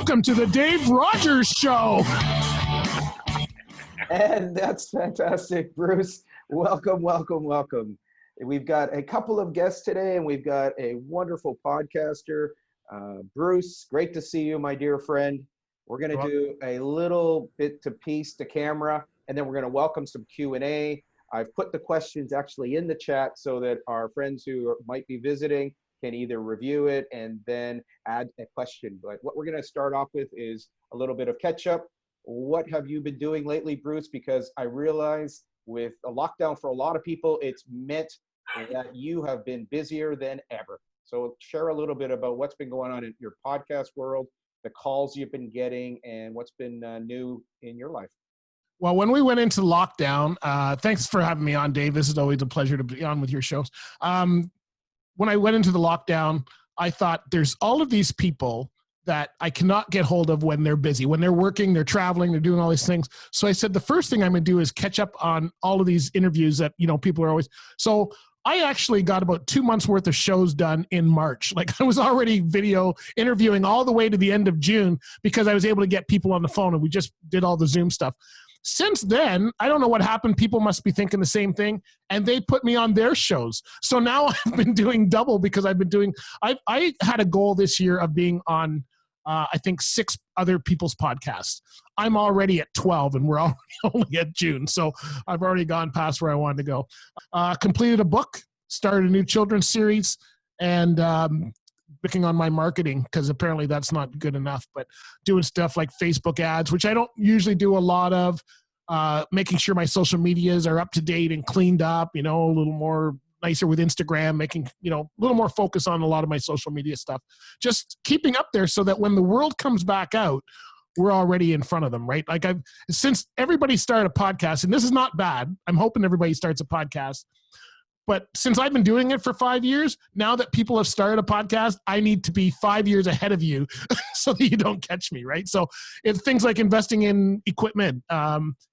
Welcome to the Dave Rogers Show. And that's fantastic, Bruce. Welcome, welcome, welcome. We've got a couple of guests today, and we've got a wonderful podcaster. Bruce, great to see you, my dear friend. We're going to do a little bit to piece to camera, and then we're going to welcome some Q&A. I've put the questions actually in the chat so that our friends who might be visiting can either review it and then add a question. But what we're going to start off with is a little bit of catch up. What have you been doing lately, Bruce? Because I realize with a lockdown for a lot of people, it's meant that you have been busier than ever. So share a little bit about what's been going on in your podcast world, the calls you've been getting, and what's been new in your life. Well, when we went into lockdown, thanks for having me on, Dave. This is always a pleasure to be on with your shows. When I went into the lockdown, I thought there's all of these people that I cannot get hold of when they're busy, when they're working, they're traveling, they're doing all these things. So I said, the first thing I'm going to do is catch up on all of these interviews that, people are always. So I actually got about 2 months worth of shows done in March. Like I was already video interviewing all the way to the end of June because I was able to get people on the phone and we just did all the Zoom stuff. Since then, I don't know what happened. People must be thinking the same thing, and they put me on their shows. So now I've been doing double because I've been doing, I had a goal this year of being on, I think 6 other people's podcasts. I'm already at 12 and we're already only at June. So I've already gone past where I wanted to go. Completed a book, started a new children's series, and working on my marketing because apparently that's not good enough, but doing stuff like Facebook ads, which I don't usually do a lot of, making sure my social medias are up to date and cleaned up, a little more nicer with Instagram, making, a little more focus on a lot of my social media stuff, just keeping up there so that when the world comes back out, we're already in front of them, right? Like since everybody started a podcast, and this is not bad, I'm hoping everybody starts a podcast. But since I've been doing it for 5 years, now that people have started a podcast, I need to be 5 years ahead of you so that you don't catch me, right? So it's things like investing in equipment,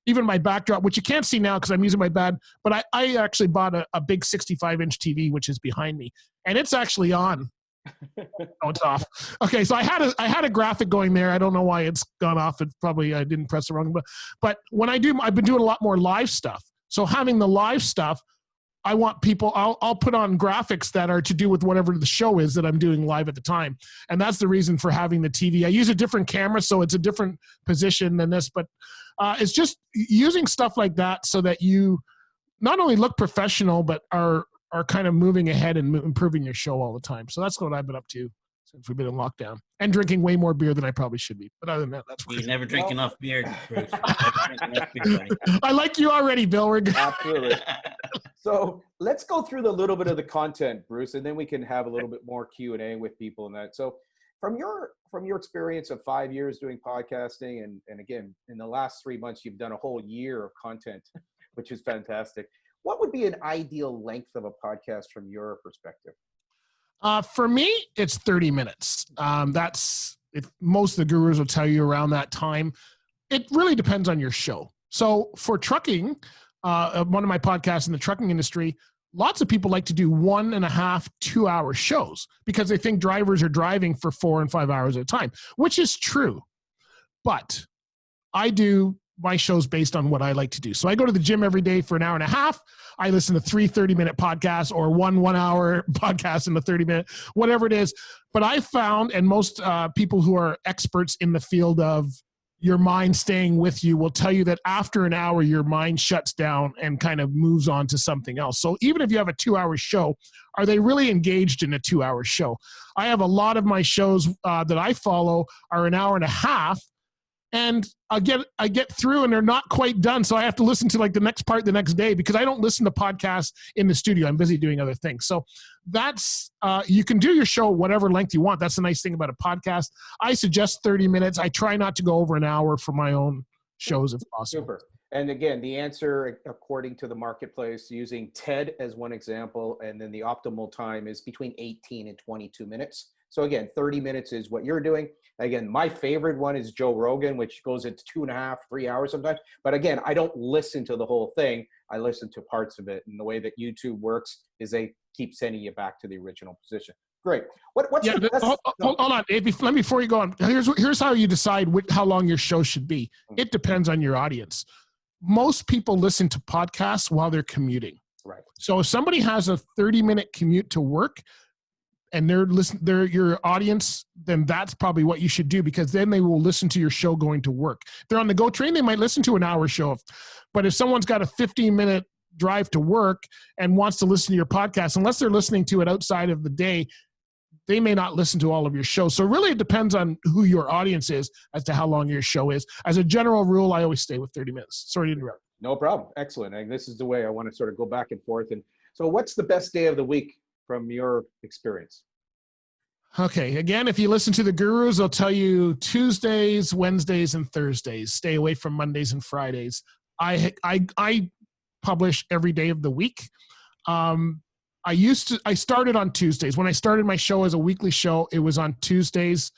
even my backdrop, which you can't see now because I'm using my bad, but I actually bought a big 65-inch TV, which is behind me, and it's actually on. Oh, it's off. Okay, so I had a graphic going there. I don't know why it's gone off. It probably I didn't press the wrong button. But when I've been doing a lot more live stuff. So having the live stuff, I want people, I'll put on graphics that are to do with whatever the show is that I'm doing live at the time. And that's the reason for having the TV. I use a different camera, so it's a different position than this, but it's just using stuff like that so that you not only look professional, but are kind of moving ahead and improving your show all the time. So that's what I've been up to since we've been in lockdown, and drinking way more beer than I probably should be. But other than that, that's you never drink enough beer, Bruce. I like you already, Bill. We're good. Absolutely. So let's go through the little bit of the content, Bruce, and then we can have a little bit more Q&A with people and that. So from your experience of 5 years doing podcasting, and again, in the last 3 months, you've done a whole year of content, which is fantastic. What would be an ideal length of a podcast from your perspective? For me, it's 30 minutes. That's if most of the gurus will tell you around that time. It really depends on your show. So for trucking, one of my podcasts in the trucking industry, lots of people like to do 1.5, 2 hour shows because they think drivers are driving for 4 and 5 hours at a time, which is true. But I do my shows based on what I like to do. So I go to the gym every day for 1.5 hours. I listen to 3 30-minute podcasts or 1 hour podcast in the 30-minute, whatever it is. But I found, and most people who are experts in the field of your mind staying with you will tell you that after an hour, your mind shuts down and kind of moves on to something else. So even if you have a 2 hour show, are they really engaged in a 2 hour show? I have a lot of my shows that I follow are 1.5 hours. And I get through and they're not quite done. So I have to listen to like the next part the next day because I don't listen to podcasts in the studio. I'm busy doing other things. So that's, you can do your show whatever length you want. That's the nice thing about a podcast. I suggest 30 minutes. I try not to go over an hour for my own shows if possible. Super. And again, the answer, according to the marketplace, using TED as one example, and then the optimal time is between 18 and 22 minutes. So again, 30 minutes is what you're doing. Again, my favorite one is Joe Rogan, which goes into 2.5, 3 hours sometimes. But again, I don't listen to the whole thing. I listen to parts of it. And the way that YouTube works is they keep sending you back to the original position. Great. What's Yeah, the best? hold on, Dave. Before you go on, here's how you decide how long your show should be. It depends on your audience. Most people listen to podcasts while they're commuting. Right. So if somebody has a 30-minute commute to work and they're your audience, then that's probably what you should do, because then they will listen to your show going to work. If they're on the GO train, they might listen to an hour show. But if someone's got a 15-minute drive to work and wants to listen to your podcast, unless they're listening to it outside of the day, they may not listen to all of your shows. So really it depends on who your audience is as to how long your show is. As a general rule, I always stay with 30 minutes. Sorry to interrupt. No problem. Excellent. And this is the way I want to sort of go back and forth. And so what's the best day of the week from your experience? Okay. Again, if you listen to the gurus, they'll tell you Tuesdays, Wednesdays, and Thursdays. Stay away from Mondays and Fridays. I publish every day of the week. I started on Tuesdays. When I started my show as a weekly show, it was on Tuesdays.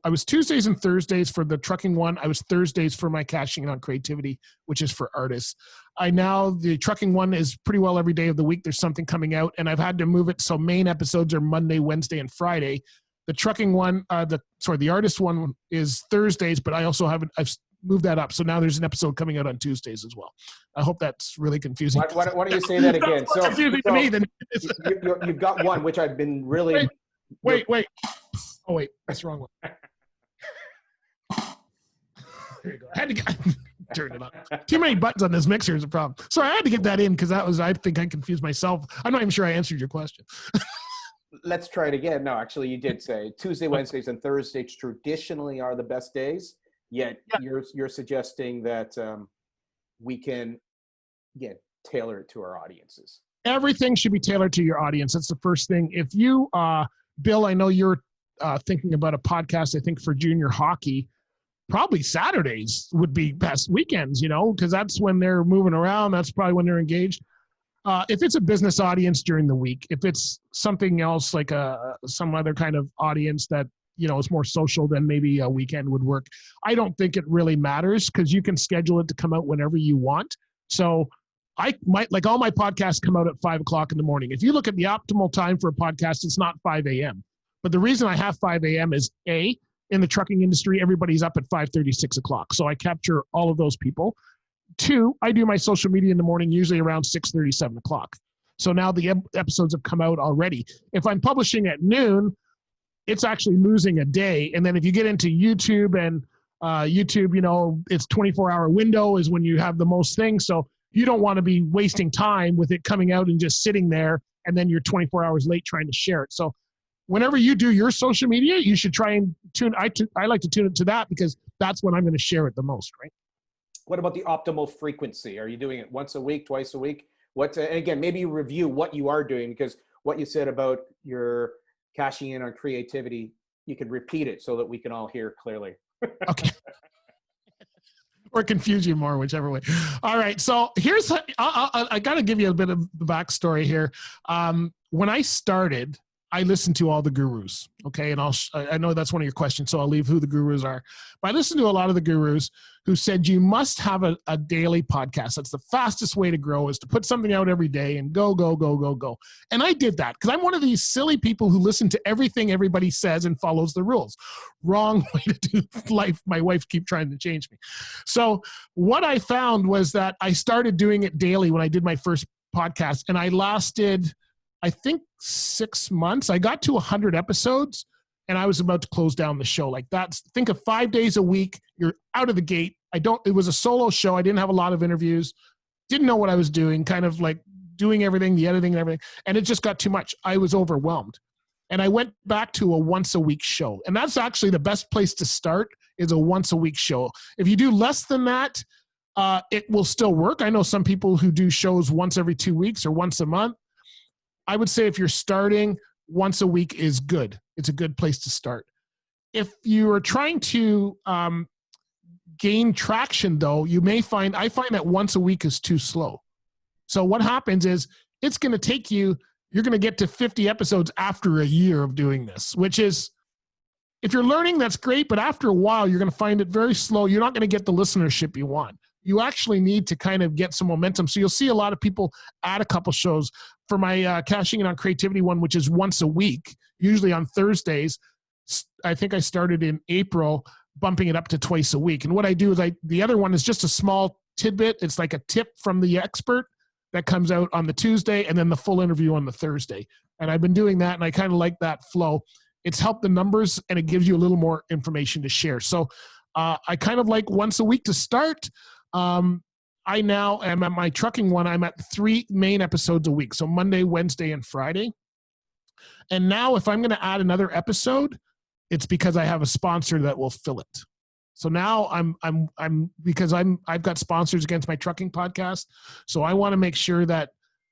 I was Tuesdays and Thursdays for the trucking one. I was Thursdays for my cashing in on creativity, which is for artists. The trucking one is pretty well every day of the week. There's something coming out, and I've had to move it. So main episodes are Monday, Wednesday, and Friday. The trucking one, the artist one is Thursdays, but I've moved that up. So now there's an episode coming out on Tuesdays as well. I hope that's really confusing. Why don't you say that again? So confusing to me than you've got one, which I've been really... Wait. Oh, wait. That's the wrong one. There you go. I had to turn it on. Too many buttons on this mixer is a problem. Sorry, I had to get that in because I think I confused myself. I'm not even sure I answered your question. Let's try it again. No, actually, you did say Tuesday, Wednesdays, and Thursdays traditionally are the best days. Yet you're suggesting that we can, again, tailor it to our audiences. Everything should be tailored to your audience. That's the first thing. If you, Bill, I know you're thinking about a podcast, I think, for junior hockey. Probably Saturdays would be best weekends, because that's when they're moving around. That's probably when they're engaged. If it's a business audience during the week, if it's something else like some other kind of audience that, it's more social, then maybe a weekend would work. I don't think it really matters because you can schedule it to come out whenever you want. So all my podcasts come out at 5:00 in the morning. If you look at the optimal time for a podcast, it's not 5 a.m. But the reason I have 5 a.m. is in the trucking industry, everybody's up at 5:30, 6 o'clock. So I capture all of those people. 2, I do my social media in the morning, usually around 6:30, 7 o'clock. So now the episodes have come out already. If I'm publishing at noon, it's actually losing a day. And then if you get into YouTube and YouTube, it's 24-hour window is when you have the most things. So you don't want to be wasting time with it coming out and just sitting there, and then you're 24 hours late trying to share it. So whenever you do your social media, you should try and I like to tune it to that because that's when I'm going to share it the most, right? What about the optimal frequency? Are you doing it once a week, twice a week? And again, maybe you review what you are doing, because what you said about your cashing in on creativity, you could repeat it so that we can all hear clearly. Okay. Or confuse you more, whichever way. All right. So I got to give you a bit of the backstory here. When I started, I listened to all the gurus. Okay. And I know that's one of your questions, so I'll leave who the gurus are. But I listened to a lot of the gurus who said you must have a daily podcast. That's the fastest way to grow, is to put something out every day and go. And I did that because I'm one of these silly people who listen to everything everybody says and follows the rules. Wrong way to do life. My wife keeps trying to change me. So what I found was that I started doing it daily when I did my first podcast, and I lasted, I think, 6 months. I got to 100 episodes and I was about to close down the show. Think of 5 days a week. You're out of the gate. It was a solo show. I didn't have a lot of interviews. Didn't know what I was doing, kind of like doing everything, the editing and everything. And it just got too much. I was overwhelmed. And I went back to a once a week show. And that's actually the best place to start, is a once a week show. If you do less than that, it will still work. I know some people who do shows once every 2 weeks or once a month. I would say if you're starting, once a week is good. It's a good place to start. If you are trying to gain traction, though, I find that once a week is too slow. So what happens is it's going to take you're going to get to 50 episodes after a year of doing this, which is, if you're learning, that's great. But after a while, you're going to find it very slow. You're not going to get the listenership you want. you actually need to kind of get some momentum. So you'll see a lot of people add a couple shows. For my Cashing In on Creativity one, which is once a week, usually on Thursdays, I think I started in April, bumping it up to twice a week. And what I do is the other one is just a small tidbit. It's like a tip from the expert that comes out on the Tuesday, and then the full interview on the Thursday. And I've been doing that, and I kind of like that flow. It's helped the numbers, and it gives you a little more information to share. So I kind of like once a week to start. I now am at my trucking one. I'm at 3 main episodes a week. So Monday, Wednesday, and Friday. And now if I'm going to add another episode, it's because I have a sponsor that will fill it. So now I've got sponsors against my trucking podcast. So I want to make sure that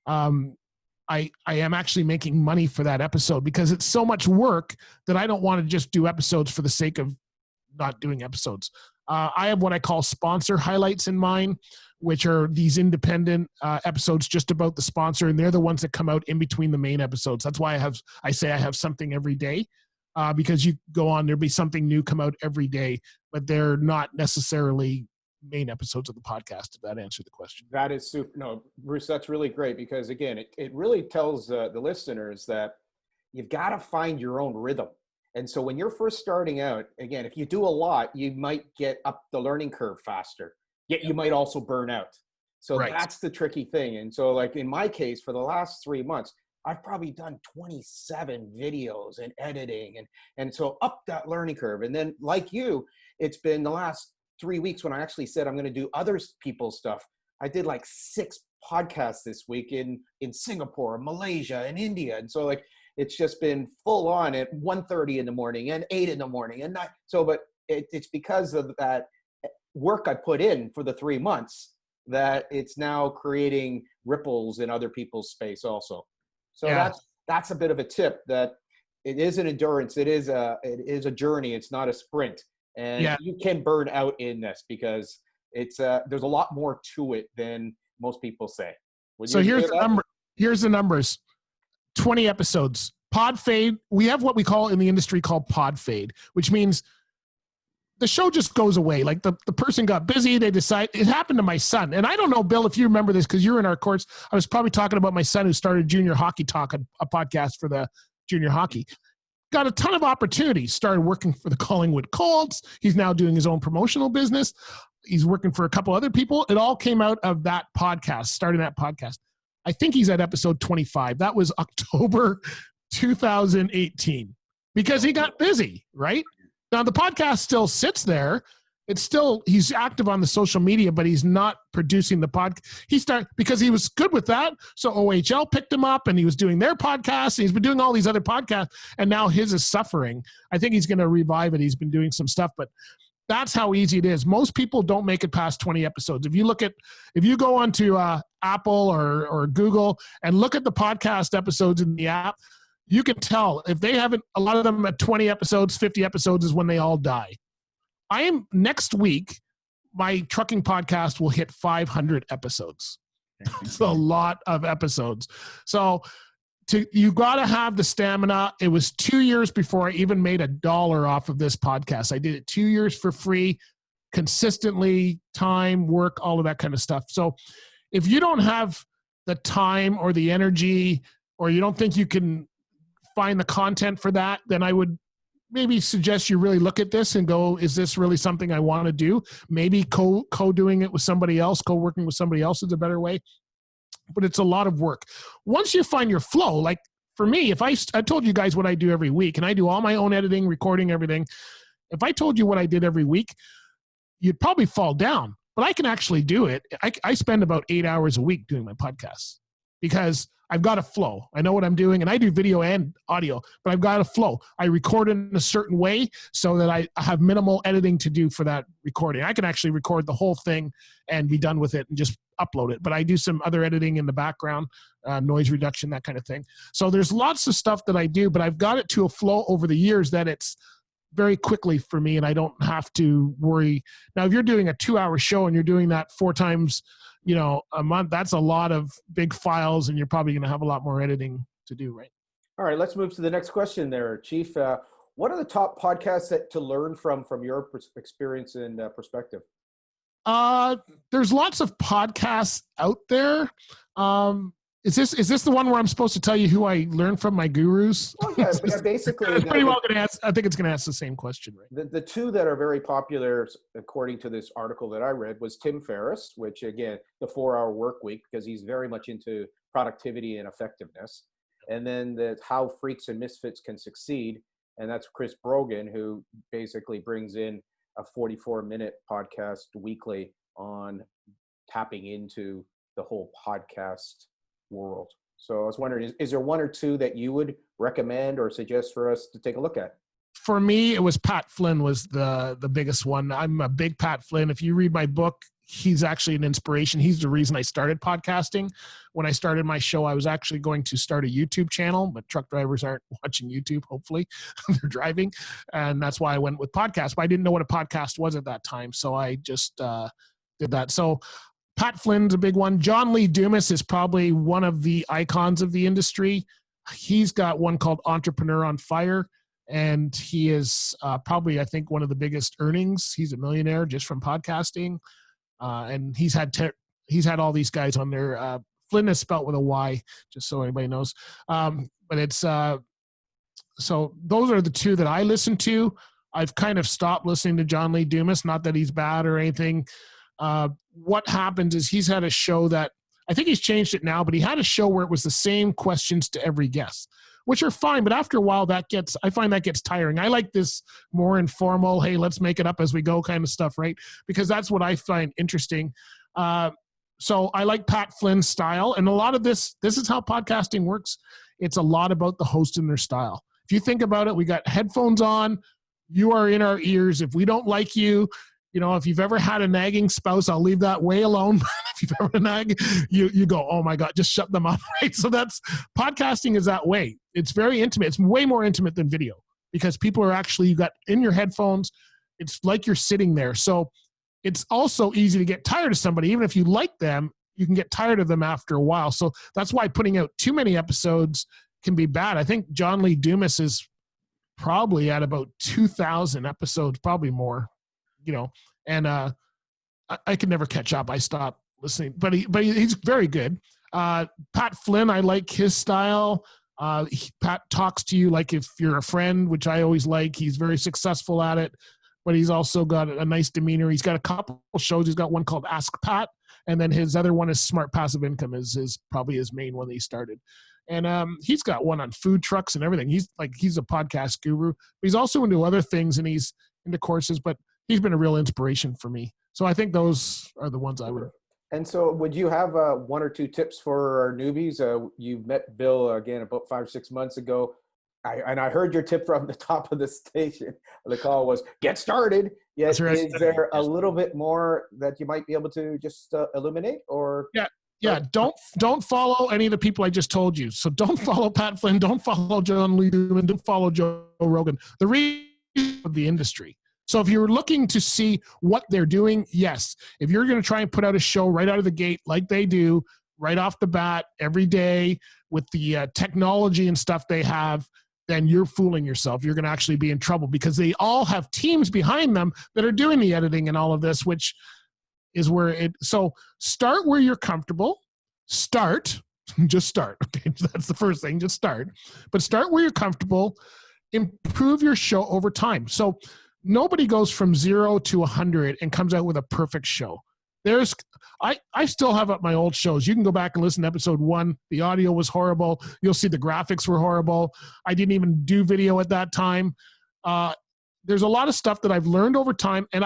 I am actually making money for that episode, because it's so much work that I don't want to just do episodes for the sake of not doing episodes. I have what I call sponsor highlights in mine, which are these independent episodes just about the sponsor, and they're the ones that come out in between the main episodes. That's why I say I have something every day, because you go on, there'll be something new come out every day, but they're not necessarily main episodes of the podcast, if that answered the question. That is super. No, Bruce, that's really great, because again, it really tells the listeners that you've got to find your own rhythm. And so when you're first starting out, again, if you do a lot, you might get up the learning curve faster, yet you might also burn out. So That's the tricky thing. And so like in my case, for the last 3 months, I've probably done 27 videos and editing. And so up that learning curve. And then like you, it's been the last 3 weeks when I actually said I'm going to do other people's stuff. I did like 6 podcasts this week in Singapore, Malaysia, and India. And so like, it's just been full on at 1:30 in the morning and 8 in the morning and 9. So, but it's because of that work I put in for the 3 months that it's now creating ripples in other people's space also. So that's a bit of a tip, that it is an endurance. It is a journey. It's not a sprint. And you can burn out in this, because it's there's a lot more to it than most people say. So here's the numbers. 20 episodes. Pod fade. We have what we call in the industry called pod fade, which means the show just goes away. Like the person got busy. They decide. It happened to my son. And I don't know, Bill, if you remember this, because you're in our course. I was probably talking about my son who started Junior Hockey Talk, a podcast for the junior hockey. Got a ton of opportunities. Started working for the Collingwood Colts. He's now doing his own promotional business. He's working for a couple other people. It all came out of that podcast, starting that podcast. I think he's at episode 25. That was October 2018, because he got busy, right? Now the podcast still sits there. He's active on the social media, but he's not producing the podcast. Because he was good with that. So OHL picked him up and he was doing their podcast. And he's been doing all these other podcasts, and now his is suffering. I think he's going to revive it. He's been doing some stuff, but that's how easy it is. Most people don't make it past 20 episodes. If you go onto Apple or Google and look at the podcast episodes in the app, you can tell if they haven't, a lot of them at 20 episodes, 50 episodes is when they all die. Next week, my trucking podcast will hit 500 episodes. It's a lot of episodes. So you got to have the stamina. It was 2 years before I even made $1 off of this podcast. I did it 2 years for free, consistently, time, work, all of that kind of stuff. So if you don't have the time or the energy, or you don't think you can find the content for that, then I would maybe suggest you really look at this and go, is this really something I want to do? Maybe co-doing it with somebody else, co-working with somebody else is a better way. But it's a lot of work. Once you find your flow, like for me, if I told you guys what I do every week, and I do all my own editing, recording, everything. If I told you what I did every week, you'd probably fall down. But I can actually do it. I spend about 8 hours a week doing my podcasts, because I've got a flow. I know what I'm doing, and I do video and audio, but I've got a flow. I record in a certain way so that I have minimal editing to do for that recording. I can actually record the whole thing and be done with it and just upload it. But I do some other editing in the background, noise reduction, that kind of thing. So there's lots of stuff that I do, but I've got it to a flow over the years that it's very quickly for me, and I don't have to worry. Now, if you're doing a 2-hour show and you're doing that 4 times a month, that's a lot of big files, and you're probably going to have a lot more editing to do, right? All right, let's move to the next question there, Chief. What are the top podcasts to learn from your experience and perspective? There's lots of podcasts out there. Is this the one where I'm supposed to tell you who I learned from, my gurus? Oh yeah, basically. I pretty well gonna ask. I think it's going to ask the same question, right? The two that are very popular, according to this article that I read, was Tim Ferriss, which again, the 4-hour work week, because he's very much into productivity and effectiveness. And then the How Freaks and Misfits Can Succeed. And that's Chris Brogan, who basically brings in a 44-minute podcast weekly on tapping into the whole podcast world. So I was wondering, is there one or two that you would recommend or suggest for us to take a look at? For me, it was Pat Flynn was the biggest one. I'm a big Pat Flynn. If you read my book, he's actually an inspiration. He's the reason I started podcasting. When I started my show, I was actually going to start a YouTube channel, but truck drivers aren't watching YouTube, hopefully. They're driving. And that's why I went with podcasts. But I didn't know what a podcast was at that time. So I just did that. So Pat Flynn's a big one. John Lee Dumas is probably one of the icons of the industry. He's got one called Entrepreneur on Fire. And he is probably, I think, one of the biggest earnings. He's a millionaire just from podcasting. And he's had all these guys on there. Flynn is spelt with a Y, just so anybody knows. But it's so those are the two that I listen to. I've kind of stopped listening to John Lee Dumas. Not that he's bad or anything. What happens is he's had a show that I think he's changed it now, but he had a show where it was the same questions to every guest, which are fine. But after a while, I find that gets tiring. I like this more informal, hey, let's make it up as we go kind of stuff, right? Because that's what I find interesting. So I like Pat Flynn's style. And a lot of this is how podcasting works. It's a lot about the host and their style. If you think about it, we got headphones on. You are in our ears. If we don't like you, if you've ever had a nagging spouse, I'll leave that way alone. If you've ever nagged, you go, oh my God, just shut them up, right? So podcasting is that way. It's very intimate. It's way more intimate than video because people are actually, you got in your headphones. It's like you're sitting there. So it's also easy to get tired of somebody. Even if you like them, you can get tired of them after a while. So that's why putting out too many episodes can be bad. I think John Lee Dumas is probably at about 2,000 episodes, probably more. And I could never catch up. I stopped listening, but he's very good. Pat Flynn, I like his style. Pat talks to you like if you're a friend, which I always like. He's very successful at it, but he's also got a nice demeanor. He's got a couple shows. He's got one called Ask Pat, and then his other one is Smart Passive Income is probably his main one that he started. And he's got one on food trucks and everything. He's a podcast guru. But he's also into other things, and he's into courses, but he's been a real inspiration for me. So I think those are the ones I would. And so would you have one or two tips for our newbies? You've met Bill again about 5 or 6 months ago. I heard your tip from the top of the station. The call was get started. Yes. Right. Is there a little bit more that you might be able to just illuminate or? Yeah. Don't follow any of the people I just told you. So don't follow Pat Flynn. Don't follow John Lee Dumas. Don't follow Joe Rogan. The reason of the industry. So if you're looking to see what they're doing, yes. If you're going to try and put out a show right out of the gate like they do, right off the bat, every day with the technology and stuff they have, then you're fooling yourself. You're going to actually be in trouble because they all have teams behind them that are doing the editing and all of this, which is so start where you're comfortable. Just start. Okay, that's the first thing, just start. But start where you're comfortable. Improve your show over time. So nobody goes from 0 to 100 and comes out with a perfect show. I still have up my old shows. You can go back and listen to episode 1. The audio was horrible. You'll see the graphics were horrible. I didn't even do video at that time. There's a lot of stuff that I've learned over time, and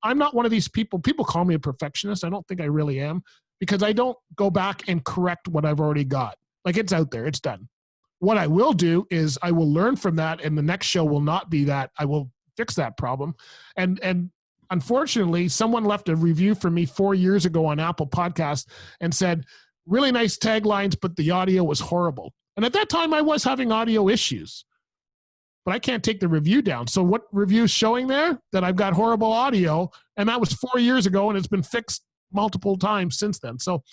I'm not one of these people. People call me a perfectionist. I don't think I really am because I don't go back and correct what I've already got. Like it's out there, it's done. What I will do is I will learn from that, and the next show will not be that. I will fix that problem. And unfortunately, someone left a review for me 4 years ago on Apple Podcast and said, really nice taglines, but the audio was horrible. And at that time I was having audio issues, but I can't take the review down. So what review is showing there? That I've got horrible audio. And that was 4 years ago, and it's been fixed multiple times since then. So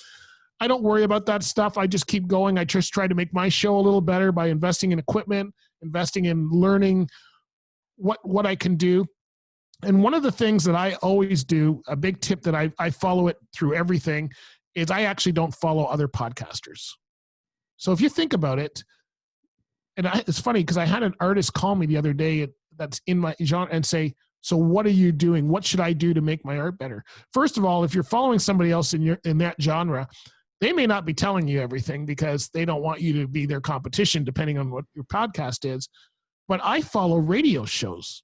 I don't worry about that stuff. I just keep going. I just try to make my show a little better by investing in equipment, investing in learning what I can do. And one of the things that I always do, a big tip that I follow it through everything, is I actually don't follow other podcasters. So if you think about it, and it's funny because I had an artist call me the other day that's in my genre and say, so what are you doing? What should I do to make my art better? First of all, if you're following somebody else in that genre, they may not be telling you everything because they don't want you to be their competition, depending on what your podcast is. But I follow radio shows.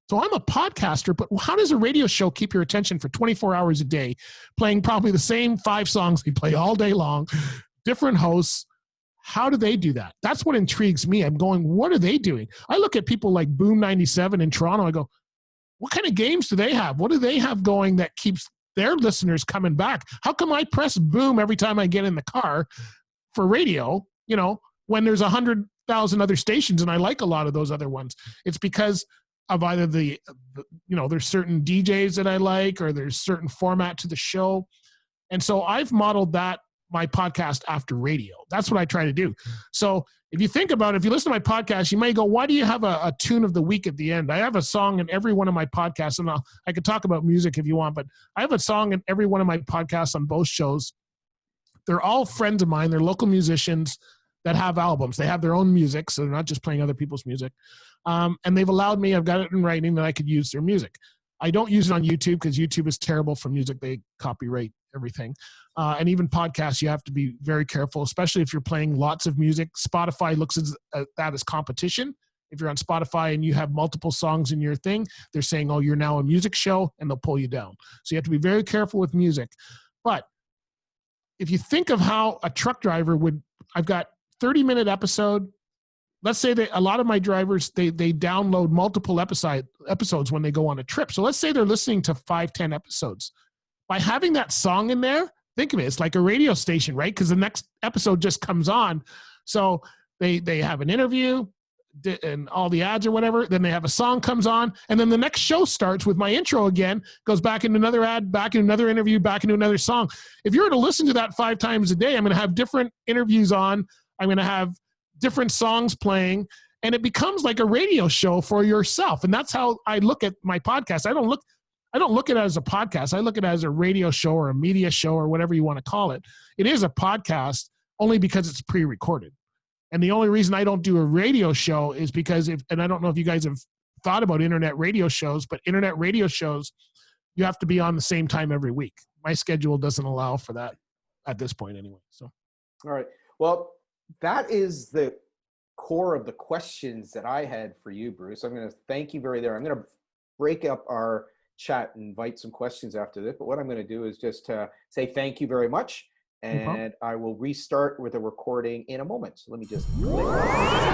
So I'm a podcaster, but how does a radio show keep your attention for 24 hours a day, playing probably the same 5 songs they play all day long, different hosts? How do they do that? That's what intrigues me. I'm going, what are they doing? I look at people like Boom 97 in Toronto. I go, what kind of games do they have? What do they have going that keeps their listeners coming back? How come I press Boom every time I get in the car for radio, when there's 100,000 other stations, and I like a lot of those other ones? It's because of either there's certain DJs that I like, or there's certain format to the show. And so I've modeled my podcast after radio. That's what I try to do. So if you think about it, if you listen to my podcast, you may go, why do you have a tune of the week at the end? I have a song in every one of my podcasts, and I could talk about music if you want, but I have a song in every one of my podcasts on both shows. They're all friends of mine. They're local musicians that have albums. They have their own music, so they're not just playing other people's music. And they've allowed me, I've got it in writing, that I could use their music. I don't use it on YouTube because YouTube is terrible for music. They copyright everything. And even podcasts, you have to be very careful, especially if you're playing lots of music. Spotify looks at that as competition. If you're on Spotify and you have multiple songs in your thing, they're saying, oh, you're now a music show, and they'll pull you down. So you have to be very careful with music. But if you think of how a truck driver I've got 30-minute episode. Let's say that a lot of my drivers, they download multiple episodes when they go on a trip. So let's say they're listening to 5-10 episodes. By having that song in there, think of it, it's like a radio station, right? Because the next episode just comes on. So they have an interview and all the ads or whatever. Then they have a song comes on. And then the next show starts with my intro again, goes back into another ad, back into another interview, back into another song. If you were to listen to that 5 times a day, I'm going to have different interviews on. I'm going to have different songs playing, and it becomes like a radio show for yourself. And that's how I look at my podcast. I don't look at it as a podcast. I look at it as a radio show or a media show or whatever you want to call it. It is a podcast only because it's pre-recorded. And the only reason I don't do a radio show is because and I don't know if you guys have thought about internet radio shows, but internet radio shows, you have to be on the same time every week. My schedule doesn't allow for that at this point anyway. So, all right. Well, that is the core of the questions that I had for you, Bruce. I'm going to thank you I'm going to break up our chat and invite some questions after this. But what I'm going to do is just say thank you very much. And I will restart with a recording in a moment. So let me just click.